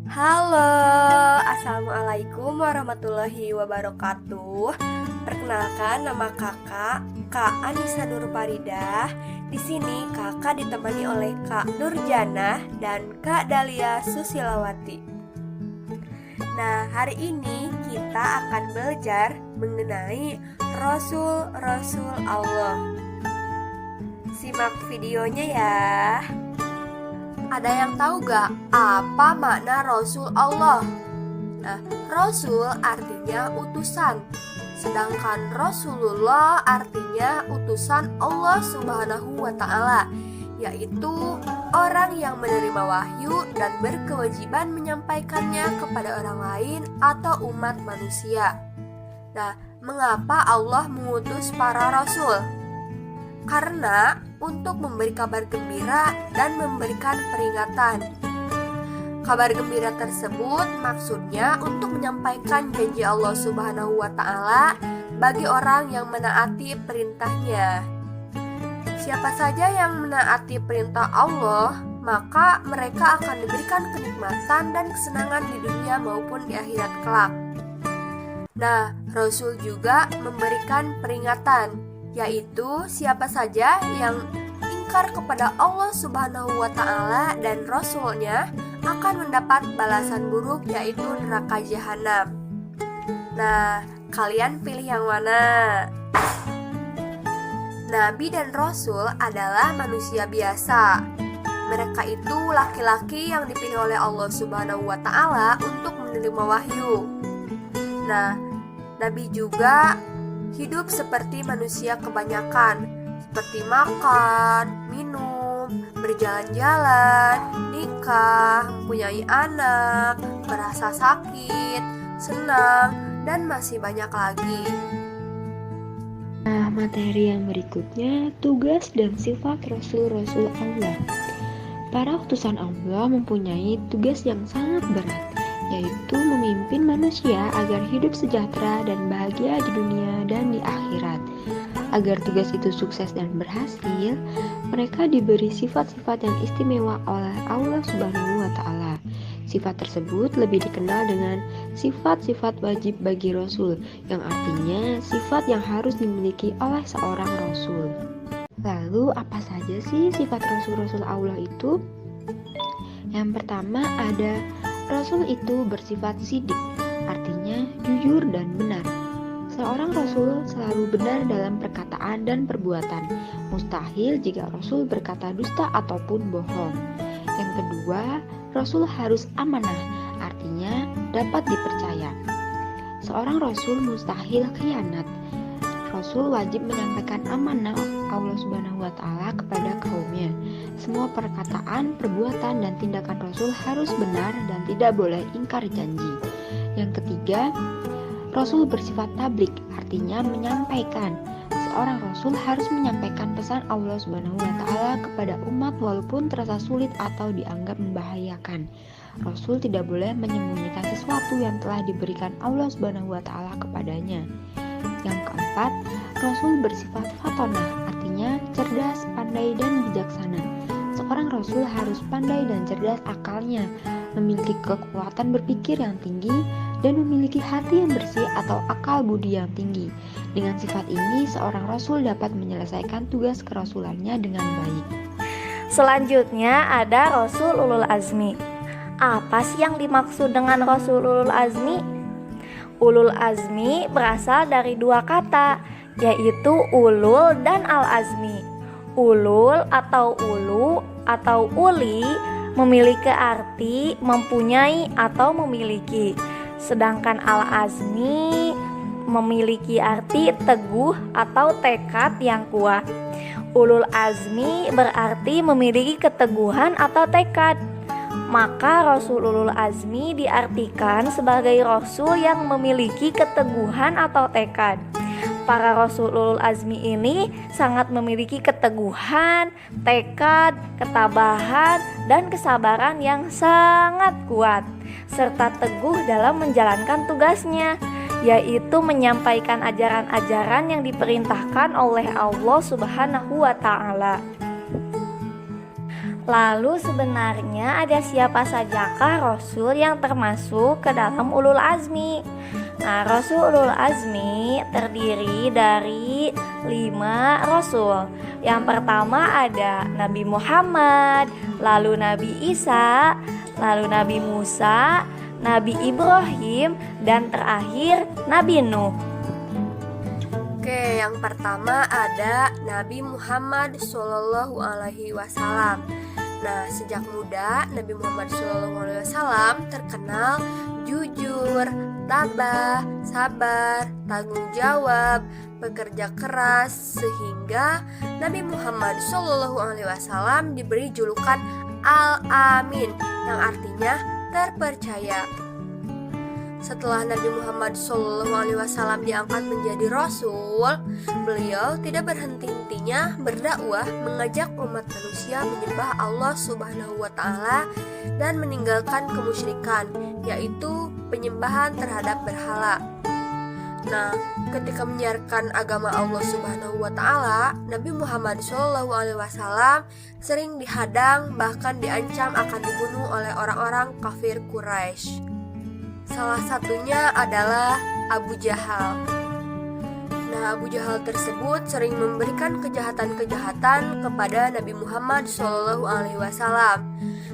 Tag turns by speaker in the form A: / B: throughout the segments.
A: Halo, Assalamualaikum warahmatullahi wabarakatuh. Perkenalkan, nama kakak, Kak Anissa Nurfaridah. Di sini kakak ditemani oleh Kak Nurjana dan Kak Dalia Susilawati. Nah, hari ini kita akan belajar mengenai Rasul-Rasul Allah. Simak videonya ya. Ada yang tahu gak apa makna Rasul Allah? Nah, Rasul artinya utusan, sedangkan Rasulullah artinya utusan Allah Subhanahu wa Ta'ala, yaitu orang yang menerima wahyu dan berkewajiban menyampaikannya kepada orang lain atau umat manusia. Nah, mengapa Allah mengutus para rasul? Karena untuk memberi kabar gembira dan memberikan peringatan. Kabar gembira tersebut maksudnya untuk menyampaikan janji Allah Subhanahu wa Ta'ala bagi orang yang menaati perintahnya. Siapa saja yang menaati perintah Allah, maka mereka akan diberikan kenikmatan dan kesenangan di dunia maupun di akhirat kelak. Nah, Rasul juga memberikan peringatan, yaitu siapa saja yang ingkar kepada Allah Subhanahu wa Ta'ala dan Rasulnya akan mendapat balasan buruk, yaitu neraka jahanam. Nah, kalian pilih yang mana? Nabi dan Rasul adalah manusia biasa. Mereka itu laki-laki yang dipilih oleh Allah Subhanahu wa Ta'ala untuk menerima wahyu. Nah, Nabi juga hidup seperti manusia kebanyakan, seperti makan, minum, berjalan-jalan, nikah, mempunyai anak, merasa sakit, senang, dan masih banyak lagi.
B: Nah, materi yang berikutnya, tugas dan sifat Rasul-Rasul Allah. Para utusan Allah mempunyai tugas yang sangat berat, yaitu memimpin manusia agar hidup sejahtera dan bahagia di dunia dan di akhirat. Agar tugas itu sukses dan berhasil, mereka diberi sifat-sifat yang istimewa oleh Allah Subhanahu wa Ta'ala. Sifat tersebut lebih dikenal dengan sifat-sifat wajib bagi Rasul, yang artinya sifat yang harus dimiliki oleh seorang Rasul. Lalu apa saja sih sifat Rasul-Rasul Allah itu? Yang pertama ada Rasul itu bersifat sidik, artinya jujur dan benar. Seorang Rasul selalu benar dalam perkataan dan perbuatan. Mustahil jika Rasul berkata dusta ataupun bohong. Yang kedua, Rasul harus amanah, artinya dapat dipercaya. Seorang Rasul mustahil khianat. Rasul wajib menyampaikan amanah Allah Subhanahu wa Ta'ala kepada kaumnya. Semua perkataan, perbuatan, dan tindakan Rasul harus benar dan tidak boleh ingkar janji. Yang ketiga, Rasul bersifat tablik, artinya menyampaikan. Seorang Rasul harus menyampaikan pesan Allah Subhanahu wa Ta'ala kepada umat walaupun terasa sulit atau dianggap membahayakan. Rasul tidak boleh menyembunyikan sesuatu yang telah diberikan Allah Subhanahu wa Ta'ala kepadanya. Yang keempat, Rasul bersifat fatonah, artinya cerdas, pandai, dan bijaksana. Seorang Rasul harus pandai dan cerdas akalnya, memiliki kekuatan berpikir yang tinggi, dan memiliki hati yang bersih atau akal budi yang tinggi. Dengan sifat ini, seorang Rasul dapat menyelesaikan tugas kerasulannya dengan baik.
C: Selanjutnya ada Rasul Ulul Azmi. Apa sih yang dimaksud dengan Rasul Ulul Azmi? Ulul Azmi berasal dari dua kata, yaitu ulul dan al-azmi. Ulul atau ulu atau uli memiliki arti mempunyai atau memiliki, sedangkan al-azmi memiliki arti teguh atau tekad yang kuat. Ulul azmi berarti memiliki keteguhan atau tekad. Maka Rasul Ulul Azmi diartikan sebagai Rasul yang memiliki keteguhan atau tekad. Para Rasul Ulul Azmi ini sangat memiliki keteguhan, tekad, ketabahan, dan kesabaran yang sangat kuat, serta teguh dalam menjalankan tugasnya, yaitu menyampaikan ajaran-ajaran yang diperintahkan oleh Allah Subhanahu wa Ta'ala. Lalu sebenarnya ada siapa sajakah Rasul yang termasuk ke dalam ulul azmi? Nah, Rasul ulul azmi terdiri dari 5 Rasul. Yang pertama ada Nabi Muhammad, lalu Nabi Isa, lalu Nabi Musa, Nabi Ibrahim, dan terakhir Nabi Nuh.
A: Oke, yang pertama ada Nabi Muhammad Shallallahu Alaihi Wasallam. Nah, sejak muda Nabi Muhammad SAW terkenal jujur, tabah, sabar, tanggung jawab, bekerja keras, sehingga Nabi Muhammad SAW diberi julukan Al-Amin yang artinya terpercaya. Setelah Nabi Muhammad SAW diangkat menjadi Rasul, beliau tidak berhenti-hentinya berdakwah, mengajak umat manusia menyembah Allah Subhanahu wa Ta'ala dan meninggalkan kemusyrikan, yaitu penyembahan terhadap berhala. Nah, ketika menyiarkan agama Allah Subhanahu wa Ta'ala, Nabi Muhammad SAW sering dihadang, bahkan diancam akan dibunuh oleh orang-orang kafir Quraisy. Salah satunya adalah Abu Jahal. Nah, Abu Jahal tersebut sering memberikan kejahatan-kejahatan kepada Nabi Muhammad SAW.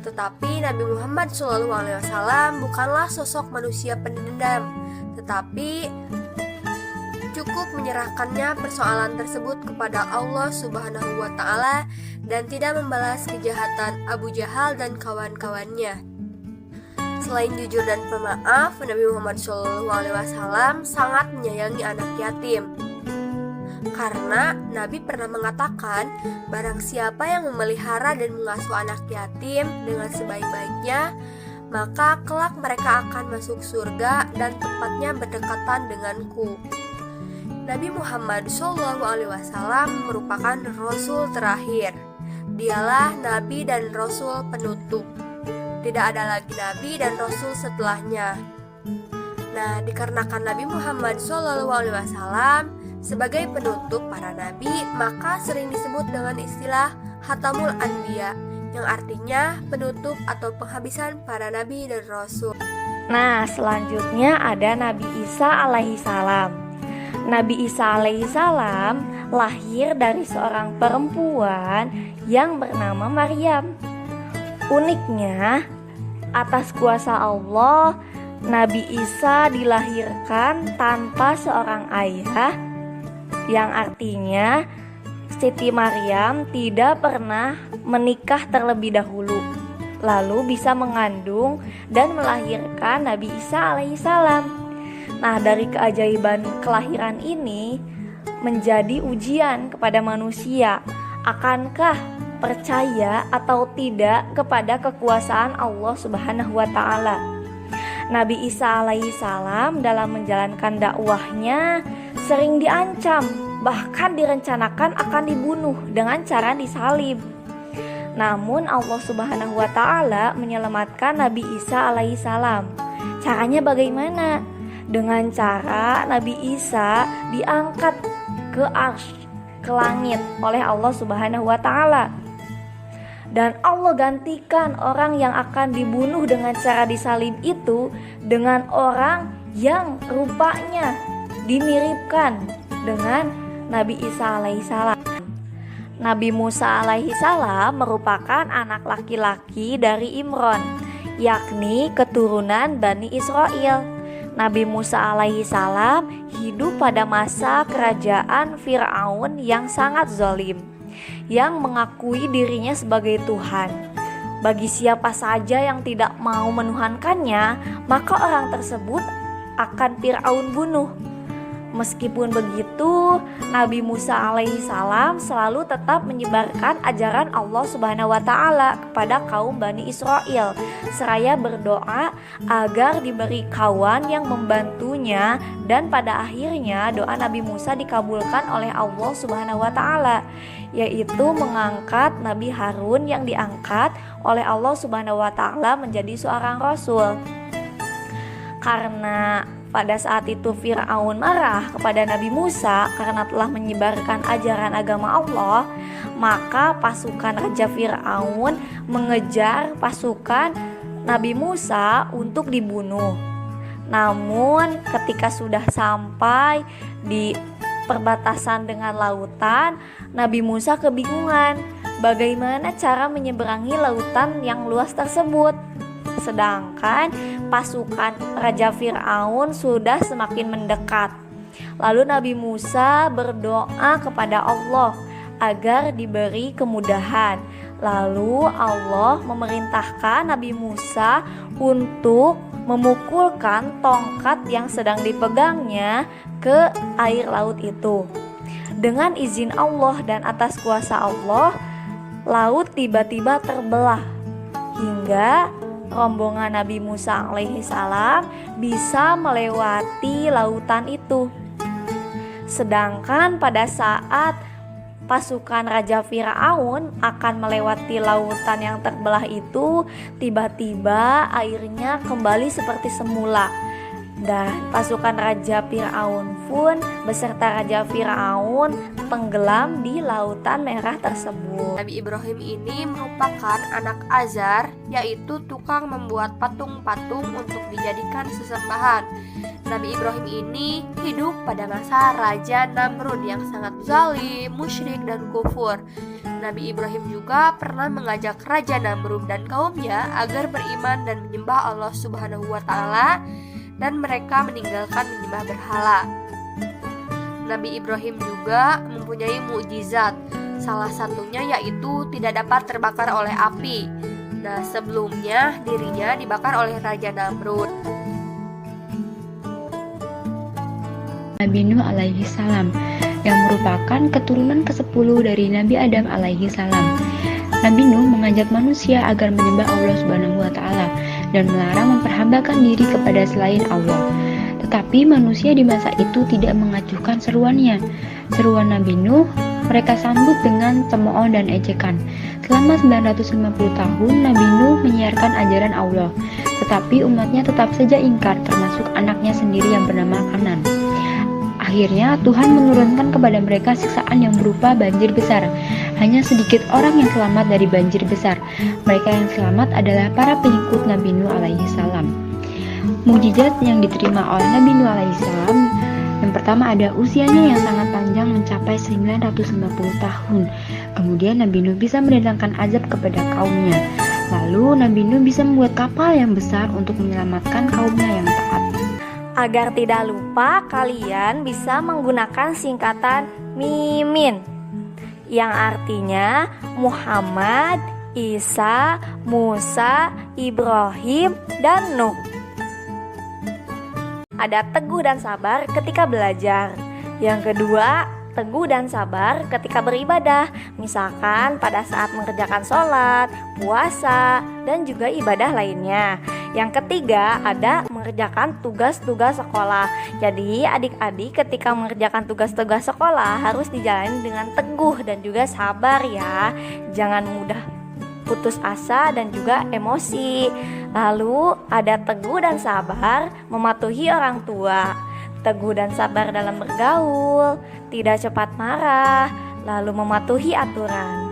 A: Tetapi Nabi Muhammad SAW bukanlah sosok manusia pendendam, tetapi cukup menyerahkannya persoalan tersebut kepada Allah Subhanahu wa Ta'ala dan tidak membalas kejahatan Abu Jahal dan kawan-kawannya. Selain jujur dan pemaaf, Nabi Muhammad SAW sangat menyayangi anak yatim. Karena Nabi pernah mengatakan, barang siapa yang memelihara dan mengasuh anak yatim dengan sebaik-baiknya, maka kelak mereka akan masuk surga dan tempatnya berdekatan denganku. Nabi Muhammad SAW merupakan Rasul terakhir. Dialah Nabi dan Rasul penutup. Tidak ada lagi Nabi dan Rasul setelahnya. Nah, dikarenakan Nabi Muhammad SAW sebagai penutup para Nabi, maka sering disebut dengan istilah Hatamul Anbiya, yang artinya penutup atau penghabisan para Nabi dan Rasul.
C: Nah, selanjutnya ada Nabi Isa alaihissalam. Nabi Isa alaihissalam lahir dari seorang perempuan yang bernama Maryam. Uniknya, atas kuasa Allah, Nabi Isa dilahirkan tanpa seorang ayah, yang artinya Siti Maryam tidak pernah menikah terlebih dahulu, lalu bisa mengandung dan melahirkan Nabi Isa alaihissalam. Nah, dari keajaiban kelahiran ini menjadi ujian kepada manusia. Akankah percaya atau tidak kepada kekuasaan Allah Subhanahu wa Ta'ala? Nabi Isa alaihissalam dalam menjalankan dakwahnya sering diancam, bahkan direncanakan akan dibunuh dengan cara disalib. Namun Allah Subhanahu wa Ta'ala menyelamatkan Nabi Isa alaihissalam. Caranya bagaimana? Dengan cara Nabi Isa diangkat ke arsy, ke langit oleh Allah Subhanahu wa Ta'ala. Dan Allah gantikan orang yang akan dibunuh dengan cara disalib itu dengan orang yang rupanya dimiripkan dengan Nabi Isa alaihissalam. Nabi Musa alaihissalam merupakan anak laki-laki dari Imron, yakni keturunan Bani Israel. Nabi Musa alaihissalam hidup pada masa kerajaan Fir'aun yang sangat zalim, yang mengakui dirinya sebagai Tuhan. Bagi siapa saja yang tidak mau menuhankannya, maka orang tersebut akan Fir'aun bunuh. Meskipun begitu, Nabi Musa alaihissalam selalu tetap menyebarkan ajaran Allah Subhanahu wa Ta'ala kepada kaum Bani Israel, seraya berdoa agar diberi kawan yang membantunya, dan pada akhirnya doa Nabi Musa dikabulkan oleh Allah Subhanahu wa Ta'ala, yaitu mengangkat Nabi Harun yang diangkat oleh Allah Subhanahu wa Ta'ala menjadi seorang rasul. Karena pada saat itu Fir'aun marah kepada Nabi Musa karena telah menyebarkan ajaran agama Allah, Maka pasukan Raja Fir'aun mengejar pasukan Nabi Musa untuk dibunuh. Namun ketika sudah sampai di perbatasan dengan lautan, Nabi Musa kebingungan bagaimana cara menyeberangi lautan yang luas tersebut. Sedangkan pasukan Raja Fir'aun sudah semakin mendekat. Lalu Nabi Musa berdoa kepada Allah agar diberi kemudahan. Lalu Allah memerintahkan Nabi Musa untuk memukulkan tongkat yang sedang dipegangnya ke air laut itu. Dengan izin Allah dan atas kuasa Allah, laut tiba-tiba terbelah hingga rombongan Nabi Musa alaihi salam bisa melewati lautan itu. Sedangkan pada saat pasukan Raja Fir'aun akan melewati lautan yang terbelah itu, tiba-tiba airnya kembali seperti semula. Dan pasukan Raja Fir'aun pun beserta Raja Fir'aun tenggelam di lautan merah tersebut.
A: Nabi Ibrahim ini merupakan anak Azar, yaitu tukang membuat patung-patung untuk dijadikan sesembahan. Nabi Ibrahim ini hidup pada masa Raja Namrud yang sangat zalim, musyrik, dan kufur. Nabi Ibrahim juga pernah mengajak Raja Namrud dan kaumnya agar beriman dan menyembah Allah Subhanahu wa Ta'ala, dan mereka meninggalkan menyembah berhala. Nabi Ibrahim juga mempunyai mukjizat, salah satunya yaitu tidak dapat terbakar oleh api. Nah, sebelumnya dirinya dibakar oleh Raja Namrud.
B: Nabi Nuh alaihi salam yang merupakan keturunan ke-10 dari Nabi Adam alaihi salam. Nabi Nuh mengajak manusia agar menyembah Allah Subhanahu wa Ta'ala dan melarang memperhambakan diri kepada selain Allah. Tetapi manusia di masa itu tidak mengacuhkan seruannya. Seruan Nabi Nuh mereka sambut dengan cemooh dan ejekan. Selama 950 tahun Nabi Nuh menyiarkan ajaran Allah, tetapi umatnya tetap saja ingkar, termasuk anaknya sendiri yang bernama Kanan. Akhirnya Tuhan menurunkan kepada mereka siksaan yang berupa banjir besar. Hanya sedikit orang yang selamat dari banjir besar. Mereka yang selamat adalah para pengikut Nabi Nuh alaihi salam. Mukjizat yang diterima oleh Nabi Nuh alaihi salam, yang pertama ada usianya yang sangat panjang mencapai 950 tahun. Kemudian Nabi Nuh bisa mendatangkan azab kepada kaumnya. Lalu Nabi Nuh bisa membuat kapal yang besar untuk menyelamatkan kaumnya yang taat.
C: Agar tidak lupa, kalian bisa menggunakan singkatan Mimin yang artinya Muhammad, Isa, Musa, Ibrahim, dan Nuh. Ada teguh dan sabar ketika belajar. Yang kedua, teguh dan sabar ketika beribadah, misalkan pada saat mengerjakan sholat, puasa, dan juga ibadah lainnya. Yang ketiga, ada mengerjakan tugas-tugas sekolah. Jadi adik-adik ketika mengerjakan tugas-tugas sekolah harus dijalani dengan teguh dan juga sabar ya. Jangan mudah putus asa dan juga emosi. Lalu ada teguh dan sabar mematuhi orang tua, teguh dan sabar dalam bergaul, tidak cepat marah, lalu mematuhi aturan.